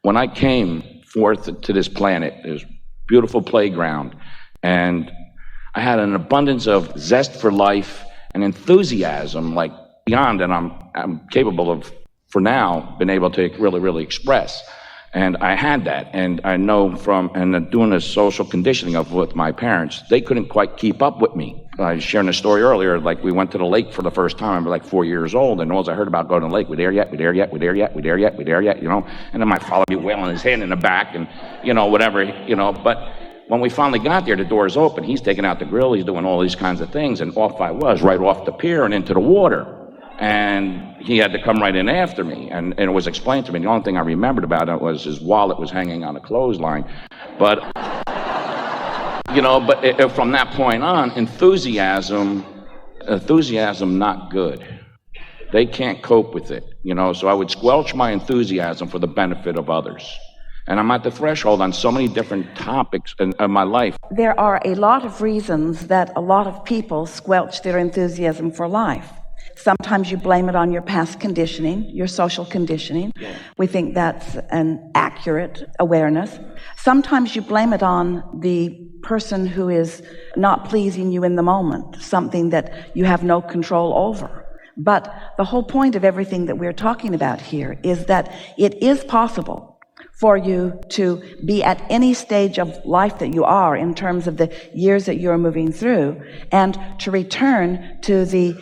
when I came forth to this planet, this beautiful playground, and I had an abundance of zest for life and enthusiasm, like beyond that I'm capable of, for now, been able to really, really express. And I had that, and I know from doing the social conditioning with my parents, they couldn't quite keep up with me. I was sharing a story earlier, like we went to the lake for the first time. I was like 4 years old, and all I heard about going to the lake, we there yet, we there yet, we there yet, we there yet, we there yet, you know. And then my father would be wailing his hand in the back, and you know, whatever, you know. But when we finally got there, the door's open. He's taking out the grill, he's doing all these kinds of things, and off I was, right off the pier and into the water. And he had to come right in after me, and it was explained to me. The only thing I remembered about it was his wallet was hanging on a clothesline. But you know, but from that point on, enthusiasm not good. They can't cope with it, you know. So I would squelch my enthusiasm for the benefit of others. And I'm at the threshold on so many different topics in my life. There are a lot of reasons that a lot of people squelch their enthusiasm for life. Sometimes you blame it on your past conditioning, your social conditioning. We think that's an accurate awareness. Sometimes you blame it on the person who is not pleasing you in the moment, something that you have no control over. But the whole point of everything that we're talking about here is that it is possible for you to be at any stage of life that you are in terms of the years that you're moving through, and to return to the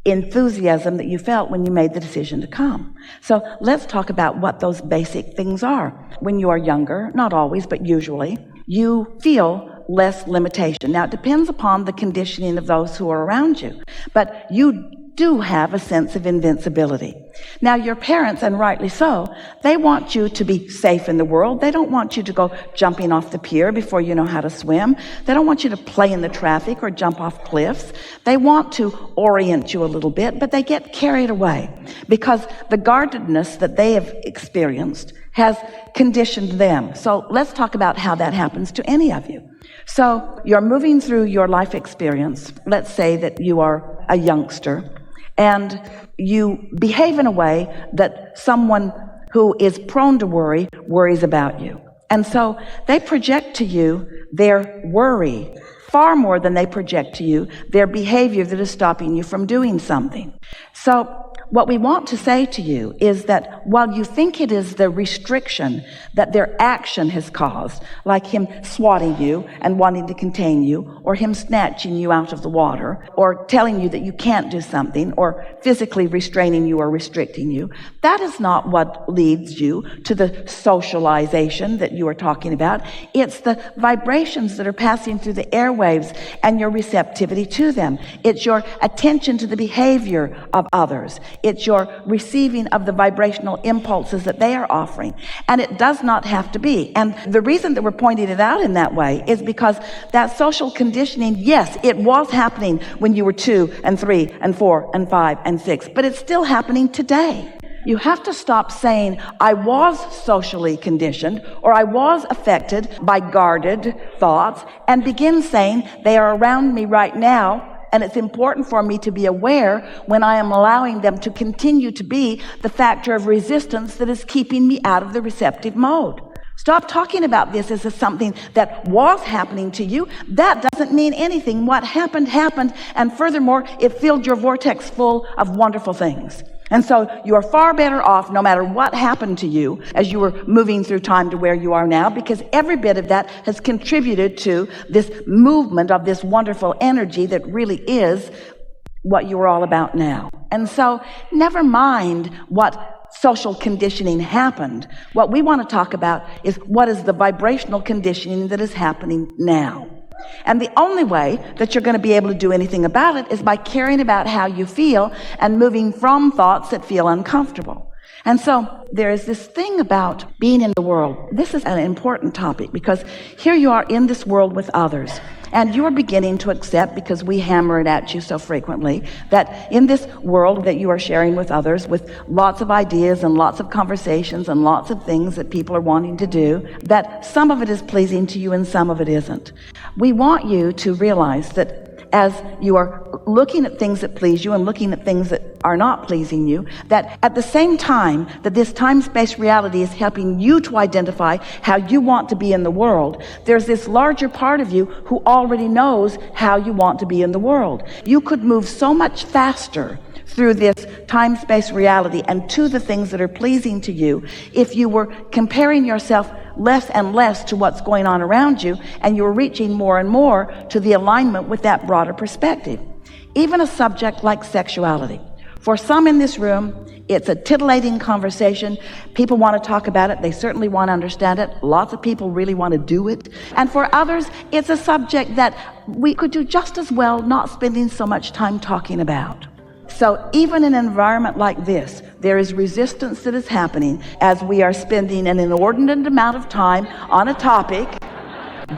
enthusiasm that you felt when you made the decision to come. So let's talk about what those basic things are. When you are younger, not always, but usually, you feel less limitation. Now, it depends upon the conditioning of those who are around you, but you do have a sense of invincibility. Now, your parents, and rightly so, they want you to be safe in the world. They don't want you to go jumping off the pier before you know how to swim. They don't want you to play in the traffic or jump off cliffs. They want to orient you a little bit, but they get carried away because the guardedness that they have experienced has conditioned them. So let's talk about how that happens to any of you. So you're moving through your life experience. Let's say that you are a youngster, and you behave in a way that someone who is prone to worry worries about you. And so they project to you their worry far more than they project to you their behavior that is stopping you from doing something. So what we want to say to you is that while you think it is the restriction that their action has caused, like him swatting you and wanting to contain you, or him snatching you out of the water, or telling you that you can't do something, or physically restraining you or restricting you, that is not what leads you to the socialization that you are talking about. It's the vibrations that are passing through the airwaves and your receptivity to them. It's your attention to the behavior of others. It's your receiving of the vibrational impulses that they are offering. And it does not have to be. And the reason that we're pointing it out in that way is because that social conditioning, yes, it was happening when you were 2 and 3 and 4 and 5 and 6, but it's still happening today. You have to stop saying, I was socially conditioned, or I was affected by guarded thoughts, and begin saying, they are around me right now, and it's important for me to be aware when I am allowing them to continue to be the factor of resistance that is keeping me out of the receptive mode. Stop talking about this as something that was happening to you. That doesn't mean anything. What happened, happened, and furthermore, it filled your vortex full of wonderful things. And so you are far better off no matter what happened to you as you were moving through time to where you are now, because every bit of that has contributed to this movement of this wonderful energy that really is what you are all about now. And so never mind what social conditioning happened. What we want to talk about is what is the vibrational conditioning that is happening now. And the only way that you're going to be able to do anything about it is by caring about how you feel and moving from thoughts that feel uncomfortable. And so there is this thing about being in the world. This is an important topic because here you are in this world with others, and you are beginning to accept, because we hammer it at you so frequently, that in this world that you are sharing with others, with lots of ideas and lots of conversations and lots of things that people are wanting to do, that some of it is pleasing to you and some of it isn't. We want you to realize that as you are looking at things that please you and looking at things that are not pleasing you, that at the same time that this time-space reality is helping you to identify how you want to be in the world, there's this larger part of you who already knows how you want to be in the world. You could move so much faster through this time-space reality and to the things that are pleasing to you if you were comparing yourself less and less to what's going on around you, and you're reaching more and more to the alignment with that broader perspective. Even a subject like sexuality. For some in this room, it's a titillating conversation. People want to talk about it. They certainly want to understand it. Lots of people really want to do it. And for others, it's a subject that we could do just as well not spending so much time talking about. So even in an environment like this, there is resistance that is happening as we are spending an inordinate amount of time on a topic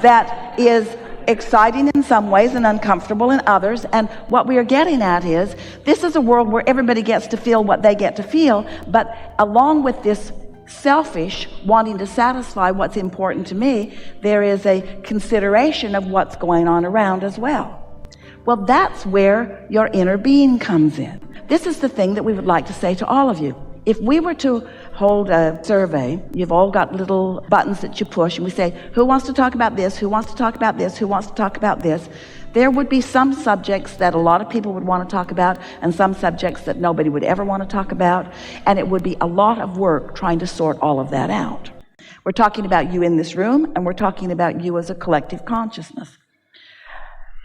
that is exciting in some ways and uncomfortable in others. And what we are getting at is, this is a world where everybody gets to feel what they get to feel, but along with this selfish wanting to satisfy what's important to me, there is a consideration of what's going on around as well. Well, that's where your inner being comes in. This is the thing that we would like to say to all of you. If we were to hold a survey, you've all got little buttons that you push, and we say, who wants to talk about this? Who wants to talk about this? Who wants to talk about this? There would be some subjects that a lot of people would want to talk about, and some subjects that nobody would ever want to talk about, and it would be a lot of work trying to sort all of that out. We're talking about you in this room, and we're talking about you as a collective consciousness.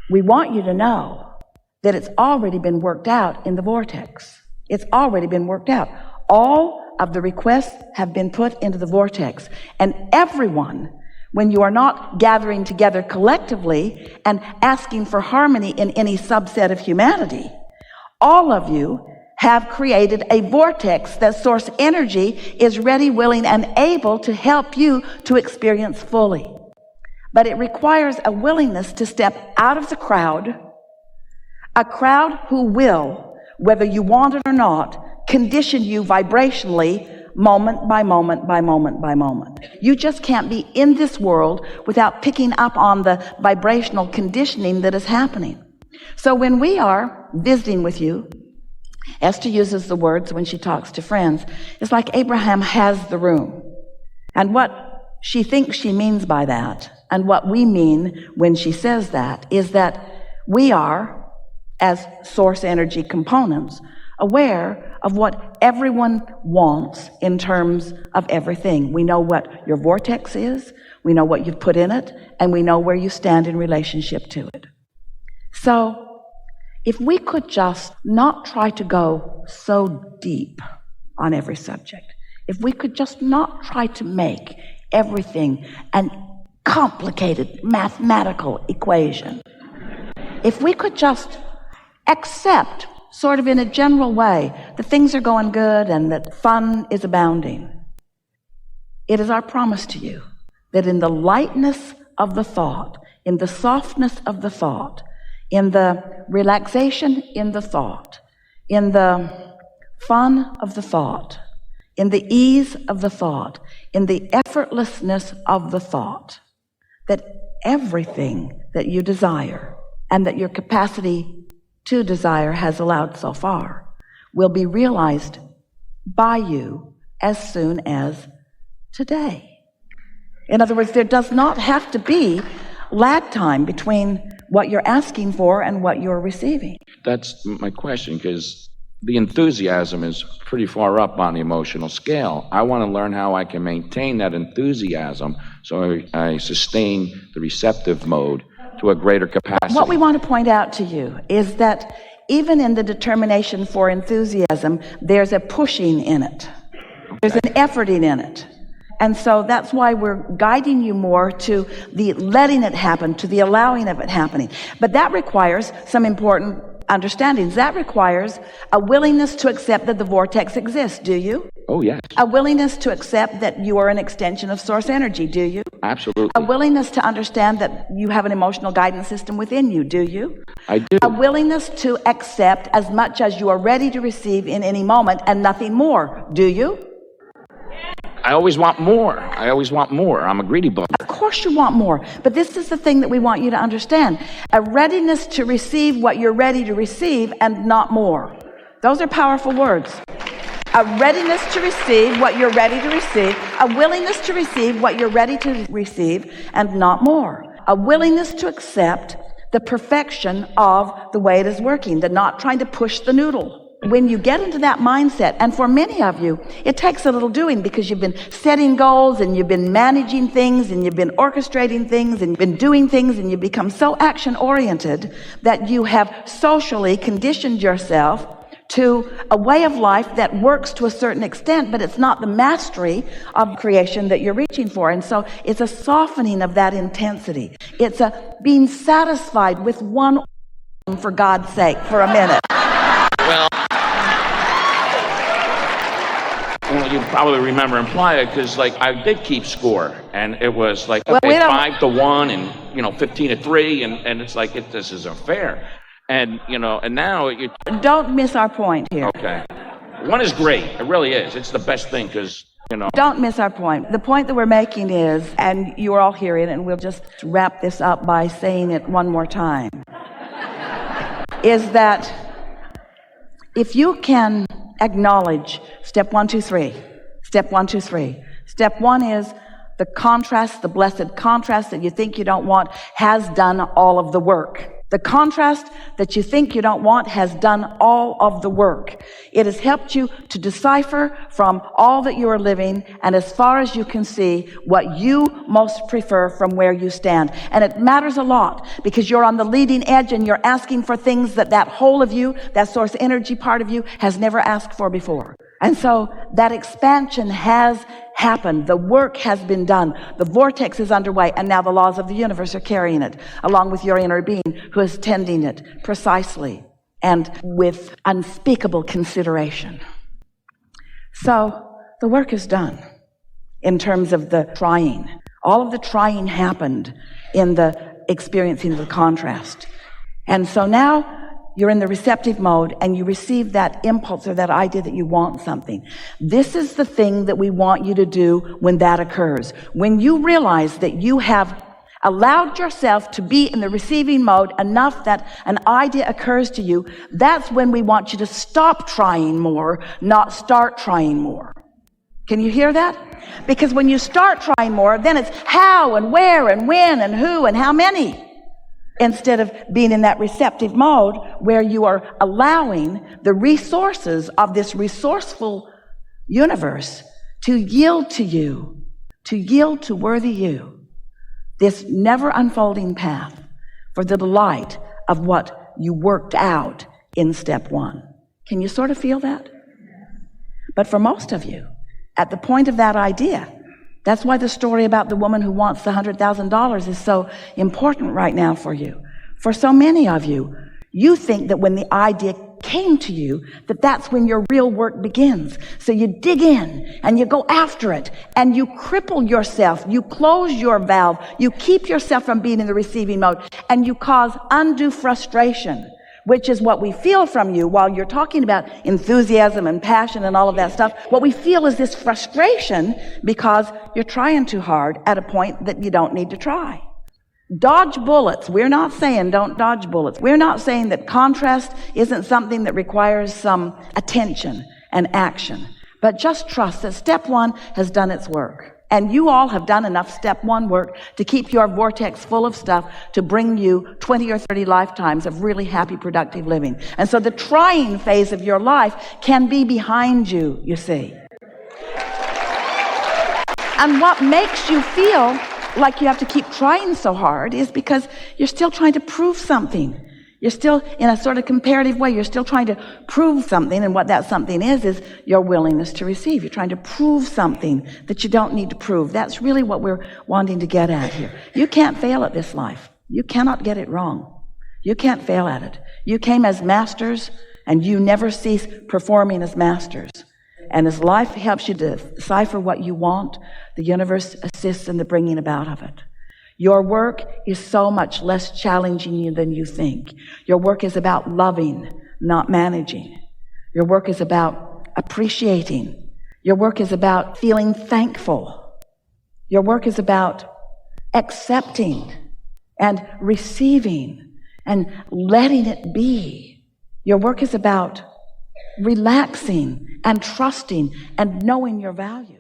We want you to know that it's already been worked out in the vortex. It's already been worked out. All of the requests have been put into the vortex. And everyone, when you are not gathering together collectively and asking for harmony in any subset of humanity, all of you have created a vortex that source energy is ready, willing, and able to help you to experience fully. But it requires a willingness to step out of the crowd, a crowd who will, whether you want it or not, condition you vibrationally moment by moment by moment by moment. You just can't be in this world without picking up on the vibrational conditioning that is happening. So when we are visiting with you, Esther uses the words when she talks to friends, it's like Abraham has the room. And what she thinks she means by that, and what we mean when she says that, is that we are, as source energy components, aware of what everyone wants in terms of everything. We know what your vortex is, we know what you've put in it, and we know where you stand in relationship to it. So, if we could just not try to go so deep on every subject, if we could just not try to make everything an complicated mathematical equation, if we could just accept, sort of in a general way, that things are going good and that fun is abounding, it is our promise to you that in the lightness of the thought, in the softness of the thought, in the relaxation in the thought, in the fun of the thought, in the ease of the thought, in the effortlessness of the thought, that everything that you desire and that your capacity to desire has allowed so far will be realized by you as soon as today. In other words, there does not have to be lag time between what you're asking for and what you're receiving. That's my question, because the enthusiasm is pretty far up on the emotional scale. I want to learn how I can maintain that enthusiasm so I sustain the receptive mode to a greater capacity. What we want to point out to you is that even in the determination for enthusiasm, there's a pushing in it. There's an efforting in it. And so that's why we're guiding you more to the letting it happen, to the allowing of it happening. But that requires some important understandings. That requires a willingness to accept that the vortex exists. Do you? Oh, yes. A willingness to accept that you are an extension of source energy. Do you? Absolutely. A willingness to understand that you have an emotional guidance system within you. Do you? I do. A willingness to accept as much as you are ready to receive in any moment and nothing more. Do you? I always want more. I always want more. I'm a greedy bug. Of course you want more, but this is the thing that we want you to understand. A readiness to receive what you're ready to receive and not more. Those are powerful words. A readiness to receive what you're ready to receive, a willingness to receive what you're ready to receive and not more. A willingness to accept the perfection of the way it is working, the not trying to push the noodle. When you get into that mindset, and for many of you, it takes a little doing because you've been setting goals and you've been managing things and you've been orchestrating things and you've been doing things and you become so action-oriented that you have socially conditioned yourself to a way of life that works to a certain extent, but it's not the mastery of creation that you're reaching for. And so it's a softening of that intensity. It's a being satisfied with one for God's sake for a minute. Well, you probably remember in Playa because, like, I did keep score, and it was like, Well, okay, 5-1 and, 15-3, and it's like, this isn't fair. And, and now you... Don't miss our point here. Okay. One is great. It really is. It's the best thing because, Don't miss our point. The point that we're making is, and you're all hearing it, and we'll just wrap this up by saying it one more time, is that if you can acknowledge step 1, 2, 3, step 1, 2, 3. Step 1 is the contrast, the blessed contrast that you think you don't want has done all of the work. The contrast that you think you don't want has done all of the work. It has helped you to decipher from all that you are living and as far as you can see what you most prefer from where you stand. And it matters a lot because you're on the leading edge and you're asking for things that whole of you, that source energy part of you has never asked for before. And so that expansion has happened. The work has been done. The vortex is underway, and now the laws of the universe are carrying it, along with your inner being who is tending it precisely and with unspeakable consideration. So the work is done in terms of the trying. All of the trying happened in the experiencing of the contrast. And so now you're in the receptive mode and you receive that impulse or that idea that you want something. This is the thing that we want you to do when that occurs. When you realize that you have allowed yourself to be in the receiving mode enough that an idea occurs to you, that's when we want you to stop trying more, not start trying more. Can you hear that? Because when you start trying more, then it's how and where and when and who and how many. Instead of being in that receptive mode where you are allowing the resources of this resourceful universe to yield to you, to yield to worthy you, this never unfolding path for the delight of what you worked out in step 1. Can you sort of feel that? But for most of you, at the point of that idea, that's why the story about the woman who wants the $100,000 is so important right now for you. For so many of you, you think that when the idea came to you, that's when your real work begins. So you dig in and you go after it and you cripple yourself. You close your valve. You keep yourself from being in the receiving mode and you cause undue frustration, which is what we feel from you while you're talking about enthusiasm and passion and all of that stuff. What we feel is this frustration because you're trying too hard at a point that you don't need to try. Dodge bullets. We're not saying don't dodge bullets. We're not saying that contrast isn't something that requires some attention and action. But just trust that step 1 has done its work. And you all have done enough step 1 work to keep your vortex full of stuff to bring you 20 or 30 lifetimes of really happy, productive living. And so the trying phase of your life can be behind you, you see. And what makes you feel like you have to keep trying so hard is because you're still trying to prove something. You're still, in a sort of comparative way, you're still trying to prove something, and what that something is your willingness to receive. You're trying to prove something that you don't need to prove. That's really what we're wanting to get at here. You can't fail at this life. You cannot get it wrong. You can't fail at it. You came as masters, and you never cease performing as masters. And as life helps you to decipher what you want, the universe assists in the bringing about of it. Your work is so much less challenging than you think. Your work is about loving, not managing. Your work is about appreciating. Your work is about feeling thankful. Your work is about accepting and receiving and letting it be. Your work is about relaxing and trusting and knowing your value.